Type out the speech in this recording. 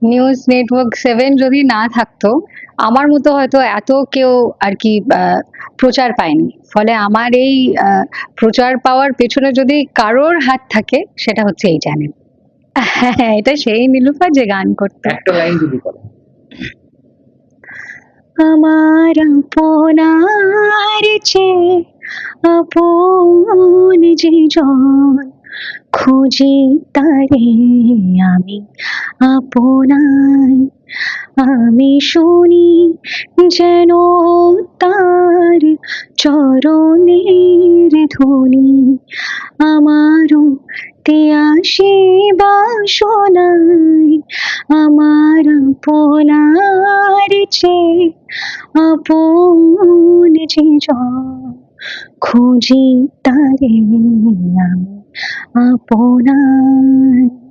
News network 7 যদি না থাকতো, আমার মতো হয়তো এত কেউ আর কি প্রচার পায়নি। ফলে আমার এই প্রচার পাওয়ার পেছনে যদি কারোর হাত থাকে সেটা হচ্ছে এই চ্যানেল। হ্যাঁ, এটা সেই নীলুফার যে গান করতো। একটা লাইন যদি বলো। আমার আপনার চেয়ে আপন যে জন, খুঁজি তারে আমি আপনার। আমি শুনি যেন তার চরণের ধ্বনি, আমারও তিয়াসী বাসনায়, আমার আপনার চেয়ে আপন যে জন, খুঁজি তারে আমি আপনার।